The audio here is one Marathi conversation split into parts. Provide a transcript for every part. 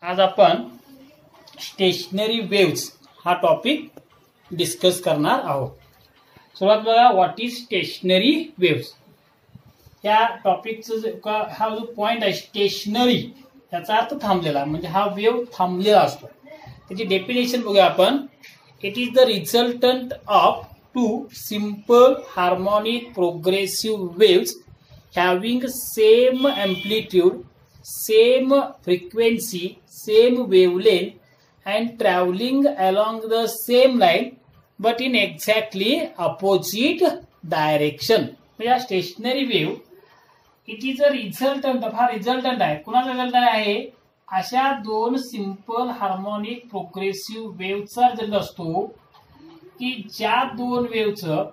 आज आपण स्टेशनरी वेव्स हा टॉपिक डिस्कस करणार आहोत। सुरुवात बघा, व्हॉट इज स्टेशनरी वेव्स। या टॉपिकचा हा जो पॉइंट आहे स्टेशनरी, याचा अर्थ थांबलेला, म्हणजे हा वेव्ह थांबलेला असतो। त्याची डेफिनेशन बघूया आपण। It is the resultant of two simple harmonic progressive waves having same amplitude, same frequency, same wavelength and traveling along the same line but in exactly opposite direction। म्हणजे stationery wave it is a resultant, हा रिझल्टंट आहे। कुणाचा रिझल्टंट आहे? अशा दोन सिंपल हार्मोनिक प्रोग्रेसिव्ह वेव्हचा रिझल्ट असतो की ज्या दोन वेव्हचं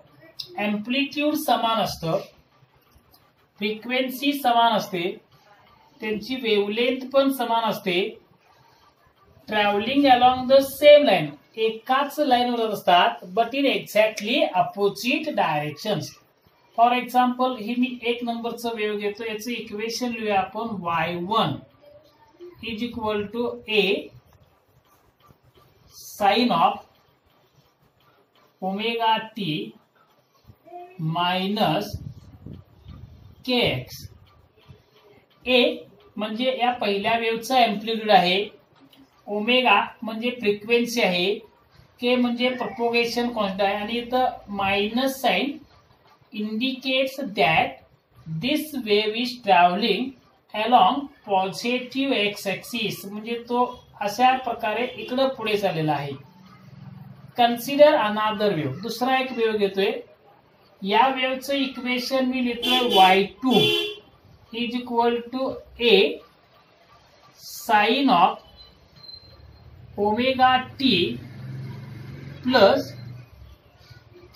एम्प्लिट्यूड समान असतं, फ्रिक्वेन्सी समान असते, त्यांची वेवलेंथ पण समान असते, travelling along the same line, एकाच लाईनवर असतात, but in exactly opposite directions. For example, ही मी एक नंबरचं वेव घेतो, याचं इक्वेशन लिहूया आपण। y1 is equal to a sine of omega t minus kx। A म्हणजे या पहिल्या वेव्हचा एम्प्लिट्यूड आहे, ओमेगा म्हणजे फ्रिक्वेन्सी आहे, के म्हणजे प्रोपोगेशन कॉन्स्टंट आहे, आणि इथं minus sign indicates that this wave is travelling along positive x axis, म्हणजे तो अशा प्रकारे इकडे पुढे चाललेला आहे। कन्सिडर अनादर वेव्ह, दुसरा एक वेव्ह घेतोय। या वेव्हचं इक्वेशन मी लिहितोय y2 is equal to a sin of omega t plus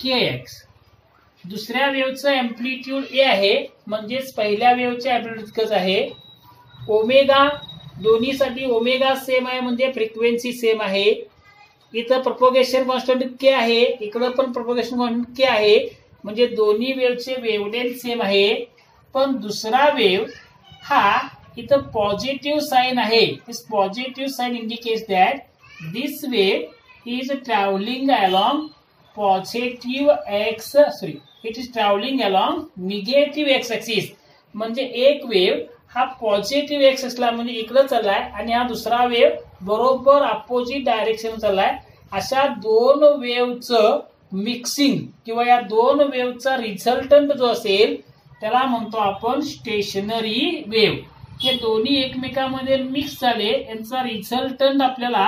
kx। दुसऱ्या वेव्हचा एम्प्लिट्यूड ए आहे, म्हणजेच पहिल्या वेव्हच्या एम्प्लिट्यूड इतकंच आहे। ओमेगा दोन्हीसाठी ओमेगा सेम आहे, म्हणजे फ्रिक्वेन्सी सेम आहे। इथं प्रोपोगेशन कॉन्स्टंट के आहे, इकडं पण प्रोपोगेशन कॉन्स्टंट के आहे, म्हणजे दोन्ही वेव्हचे वेवलेंथ सेम आहे। पण दुसरा वेव्ह हा इथं पॉझिटिव्ह साइन आहे। This positive sign indicates that this wave is travelling along positive x it is travelling along negative x axis, म्हणजे एक वेव्ह हा पॉझिटिव्ह एक्स ऍक्सिसला म्हणजे इकडे चाललाय, आणि हा दुसरा वेव्ह बरोबर अपोजिट डायरेक्शन चाललाय। अशा दोन वेव्हचं मिक्सिंग किंवा या दोन वेव्हचा रिझल्टंट जो असेल त्याला म्हणतो आपण स्टेशनरी वेव्ह। हे दोन्ही एकमेकांमध्ये मिक्स झाले, यांचा रिझल्टंट आपल्याला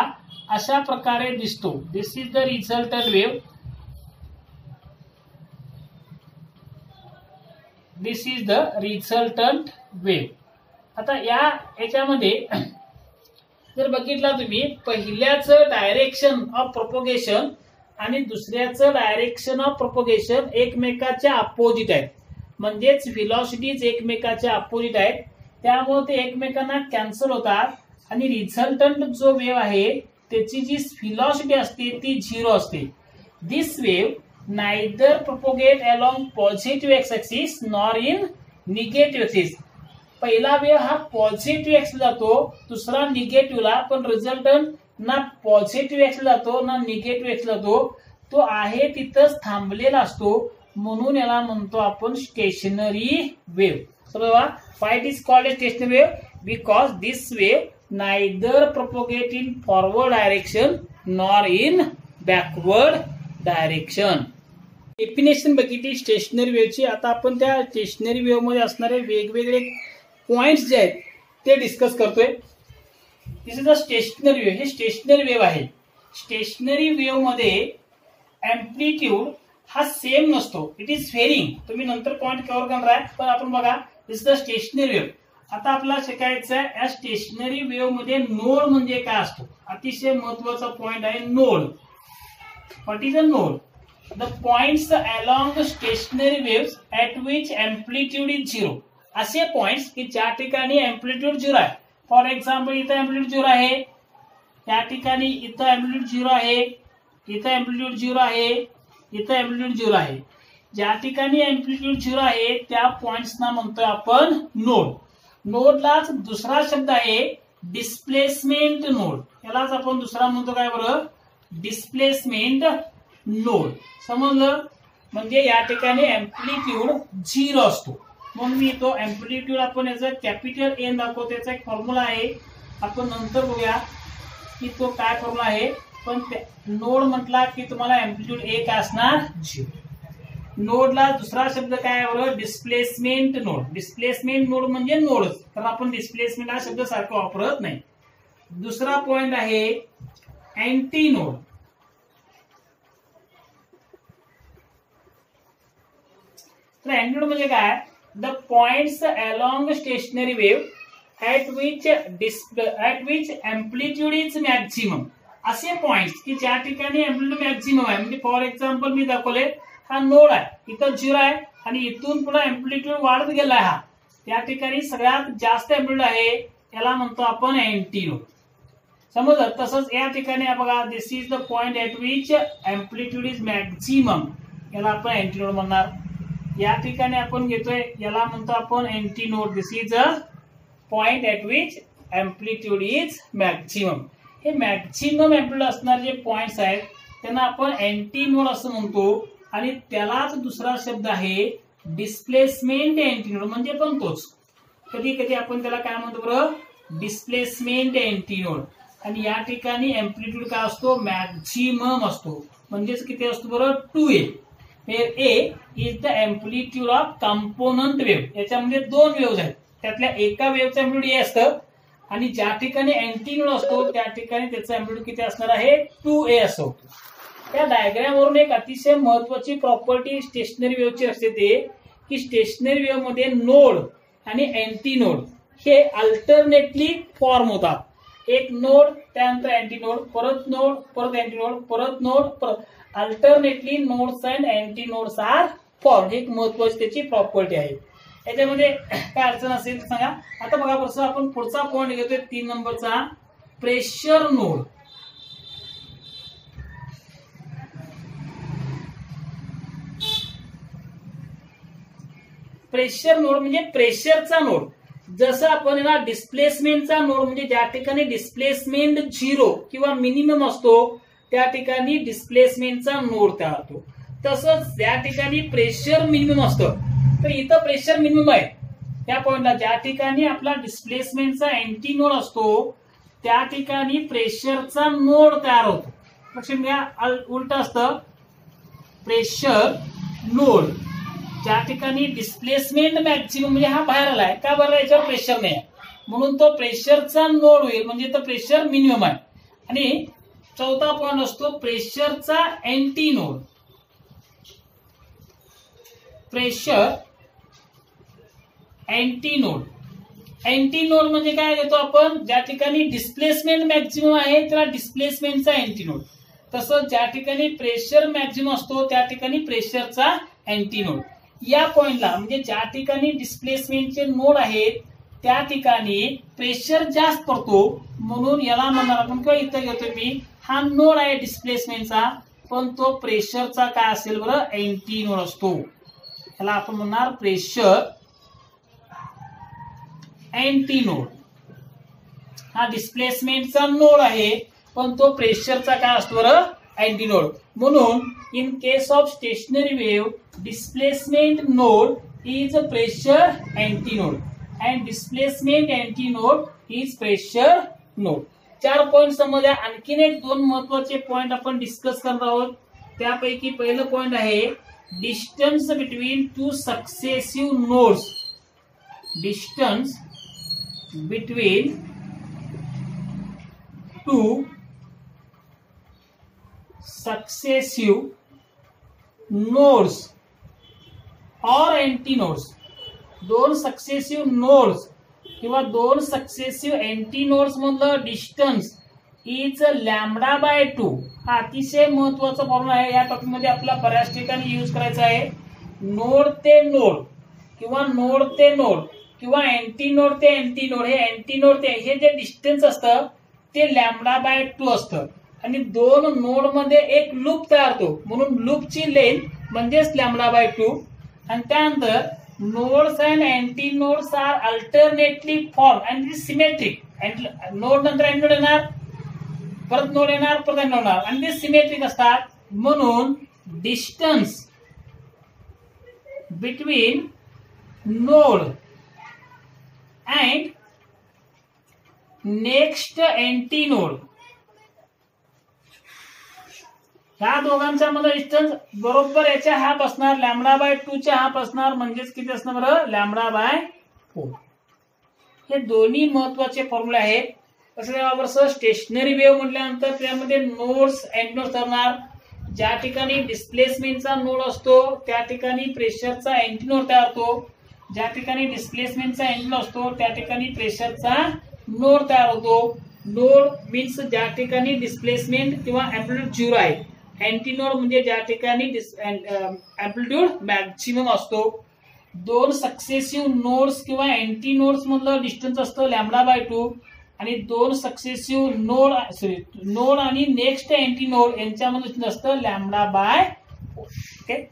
अशा प्रकारे दिसतो। This is the resultant wave, this is the resultant wave. आता याच्यामध्ये जर बघितला तुम्ही, पहिल्याच डायरेक्शन ऑफ प्रोपोगेशन आणि दुसऱ्याचं डायरेक्शन ऑफ प्रोपोगेशन एकमेकाच्या अपोजिट आहेत, म्हणजेच व्हेलॉसिटीज एकमेकाच्या अपोजिट आहेत, त्यामुळे ते एकमेकांना कॅन्सल होतात, आणि रिझल्टंट जो वेव्ह आहे त्याची जी व्हेलॉसिटी असते ती 0 असते। This wave neither propagate along positive x axis nor in negative axis. पहिला वेव्ह हा पॉझिटिव्ह एक्स जातो, दुसरा निगेटिव्हला, पण रिझल्टंट ना पॉझिटिव्ह एक्स जातो ना निगेटिव्ह एक्स जातो, तो आहे तिथंच थांबलेला असतो, म्हणून याला म्हणतो आपण stationary wave. So why it is called a stationary wave? Because this wave neither propagate in forward direction nor in backward direction. Definition बघितली स्टेशनरी वेव्हची। आता आपण त्या स्टेशनरी वेव्ह मध्ये असणारे वेगवेगळे पॉइंट्स जे आहेत ते डिस्कस करतोय। दिस इज अ स्टेशनरी वेव्ह, हे स्टेशनरी वेव्ह आहे। स्टेशनरी वेव्ह मध्ये एम्प्लिट्यूड हा सेम नसतो, इट इज व्हेरिंग। तुम्ही नंतर पॉइंट कव्हर करणार आहे, पण आपण बघा this is the stationery wave. आता आपल्याला शिकायचं आहे या स्टेशनरी वेव्ह मध्ये नोड म्हणजे काय असतो। अतिशय महत्वाचा पॉइंट आहे node. What is a node? The points along stationery waves at which amplitude is 0। असे पॉइंट्स की ज्या ठिकाणी एम्प्लिट्यूड 0 आहे। फॉर एक्झाम्पल, इथं एम्प्लिट्यूड 0 आहे, या ठिकाणी इथं एम्प्लिट्यूड 0 आहे, इथं एम्प्लिट्यूड 0 आहे, इथं एम्प्लिट्यूड 0 आहे। ज्या ठिकाणी एम्प्लिट्यूड 0 आहे त्या पॉइंट्सना म्हणतोय आपण नोड। नोडलाच दुसरा शब्द आहे डिस्प्लेसमेंट नोड, यालाच आपण दुसरा म्हणतो काय बरं, डिस्प्लेसमेंट नोड. समजलं? म्हणजे या ठिकाणी अँप्लिट्यूड 0 असतो. मग मी तो अँप्लिट्यूड आपण याचा कॅपिटल एन दाखवतो. त्याचा एक फॉर्म्युला आहे, आपण नंतर बघूया की तो काय फॉर्म्युला आहे. पण नोड म्हटला की तुम्हाला अँप्लिट्यूड एक असणार 0. नोडला दुसरा शब्द काय बरोबर, डिस्प्लेसमेंट नोड. डिस्प्लेसमेंट नोड म्हणजे नोडच, तर आपण डिस्प्लेसमेंट हा शब्द सारखा वापरत नाही. दुसरा पॉइंट आहे अँटी नोड. तर अँटी नोड म्हणजे काय, the points along stationery wave at which amplitude is maximum. असे पॉइंट्स की ज्या ठिकाणी अँप्लिट्यूड मॅक्झिमम आहे. म्हणजे फॉर एक्झाम्पल मी दाखवले, हा नोड आहे, इथं 0 आहे आणि इथून पुढे अँप्लिट्यूड वाढत गेलाय. हा त्या ठिकाणी सगळ्यात जास्त अँप्लिट्यूड आहे, याला म्हणतो आपण अँटी नोड. समजलं? तसंच या ठिकाणी बघा, this is the point at which amplitude is maximum, याला आपण अँटी नोड म्हणणार. या ठिकाणी आपण घेतोय, याला म्हणतो आपण anti node. This is a point at which amplitude is maximum. हे मॅक्झिमम अँप्लिट्यूड असणारे जे पॉइंट्स आहेत त्यांना आपण अँटी नोड असं म्हणतो. आणि त्यालाच दुसरा शब्द आहे डिस्प्लेसमेंट अँटी नोड, म्हणजे पण तोच. कधी कधी आपण त्याला काय म्हणतो बरं, डिस्प्लेसमेंट अँटी नोड. आणि या ठिकाणी अँप्लिट्यूड काय असतो, मॅक्झिमम असतो. म्हणजेच किती असतो बरं, 2a. A is the amplitude of component wave. याच्यामध्ये 2 वेव्ह आहेत, त्यातल्या एका वेव्हचं अँप्लिट्यूड ए असतं आणि ज्या ठिकाणी अँटी नोड असतो त्या ठिकाणी त्याचं अँप्लिट्यूड किती असणार आहे, 2a असतो. त्या डायग्राम वरून एक अतिशय महत्वाची प्रॉपर्टी स्टेशनरी वेव्हची असते, ते की स्टेशनरी वेव्ह मध्ये नोड आणि अँटी नोड हे अल्टरनेटली फॉर्म होतात. एक नोड, त्यानंतर अँटी नोड, परत नोड, परत अँटी नोड, परत नोड, परत. Alternately nodes and anti nodes are form. एक महत्वाची त्याची प्रॉपर्टी आहे. याच्यामध्ये काय अडचण असेल सांगा. आता बघा बरं, आपण पुढचा पॉइंट घेतोय 3 नंबरचा, प्रेशर नोड. प्रेशर नोड म्हणजे प्रेशरचा नोड. जसं आपण याला डिस्प्लेसमेंटचा नोड म्हणजे ज्या ठिकाणी डिस्प्लेसमेंट 0 किंवा मिनिमम असतो त्या ठिकाणी डिस्प्लेसमेंटचा नोड तयार होतो. तसंच ज्या ठिकाणी प्रेशर मिनिमम असतं, तर इथं प्रेशर मिनिमम आहे त्या पॉइंटला. ज्या ठिकाणी आपला डिस्प्लेसमेंटचा अँटी नोड असतो त्या ठिकाणी प्रेशरचा नोड तयार होतो. लक्षात घ्या, उलट असतं. प्रेशर नोड ज्या ठिकाणी डिस्प्लेसमेंट मॅक्झिमम म्हणजे हा बाहेर आलाय, का बरं, याच्यावर प्रेशर नाही म्हणून तो प्रेशरचा नोड होईल, म्हणजे तो प्रेशर मिनिमम आहे. आणि चौथा पॉइंट असतो प्रेशरचा antinode. Pressure antinode. Antinode म्हणजे काय घेतो आपण, ज्या ठिकाणी डिस्प्लेसमेंट मॅक्झिमम आहे त्याला डिस्प्लेसमेंटचा अँटी नोड. तसंच ज्या ठिकाणी प्रेशर मॅक्झिमम असतो त्या ठिकाणी प्रेशरचा अँटी नोड. या पॉइंटला म्हणजे ज्या ठिकाणी डिस्प्लेसमेंटचे नोड आहेत त्या ठिकाणी प्रेशर जास्त पडतो म्हणून याला म्हणणार आपण, किंवा इथं घेतोय मी, हा नोड आहे डिस्प्लेसमेंटचा पण तो प्रेशरचा काय असेल बरं, अँटी नोड असतो. याला आपण म्हणणार प्रेशर अँटी नोड. हा डिस्प्लेसमेंटचा नोड आहे पण तो प्रेशरचा काय असतो बरं, अँटी नोड. म्हणून in case of stationery wave displacement node is pressure anti node and displacement anti node is pressure node. 4 point समजल्या. आणखीन एक 2 महत्वाचे पॉइंट आपण डिस्कस करणार आहोत. त्यापैकी पहिलं पॉइंट आहे distance between 2 successive nodes. Distance between 2 successive nodes और अँटी नोड्स. 2 सक्सेसिव्ह नोड्स किंवा 2 सक्सेसिव्ह अँटी नोड्स मधलं डिस्टन्स इज λ/2. हा अतिशय महत्वाचा फॉर्म्युला आहे. या टॉपिक मध्ये आपल्याला बऱ्याच ठिकाणी यूज करायचा आहे. नोड ते नोड किंवा नोड ते नोड किंवा अँटी नोड ते अँटी नोड, हे अँटी नोड ते हे जे डिस्टन्स असतं ते λ/2 असतं. आणि 2 नोड मध्ये एक लूप तयार होतो म्हणून लूपची लेंथ म्हणजेच λ/2. आणि त्यानंतर nodes and antinodes are alternately formed and is symmetric. And node नंतर antnode येणार, परत नोड येणार, परत antnode येणार आणि ते सिमेट्रिक असतात. म्हणून distance between node and next antinode ह्या दोघांच्या मध्ये डिस्टन्स बरोबर याच्या हाफ असणार, λ/2 च्या हाफ असणार, म्हणजेच किती असणार बरं, λ/4. हे दोन्ही महत्वाचे फॉर्म्युले आहेत. कसं स्टेशनरी वेव्ह म्हटल्यानंतर त्यामध्ये नोड्स एंटीनोड ठरणार. ज्या ठिकाणी डिस्प्लेसमेंटचा नोड असतो त्या ठिकाणी प्रेशरचा एंटीनोड तयार होतो. ज्या ठिकाणी डिस्प्लेसमेंटचा एंटीनोड असतो त्या ठिकाणी प्रेशरचा नोड तयार होतो. नोड मीन्स ज्या ठिकाणी डिस्प्लेसमेंट किंवा एम्प्लिट्यूड 0 आहे. एंटीनोड म्हणजे ज्या ठिकाणी एम्प्लिट्यूड मॅक्सिमम असतो. दोन सक्सेसिव्ह नोड्स किंवा एंटीनोड्स मधलं डिस्टन्स असतं λ/2 आणि दोन सक्सेसिव्ह नोड आणि नेक्स्ट एंटीनोड यांच्यामध्ये असतं λ/4. ओके.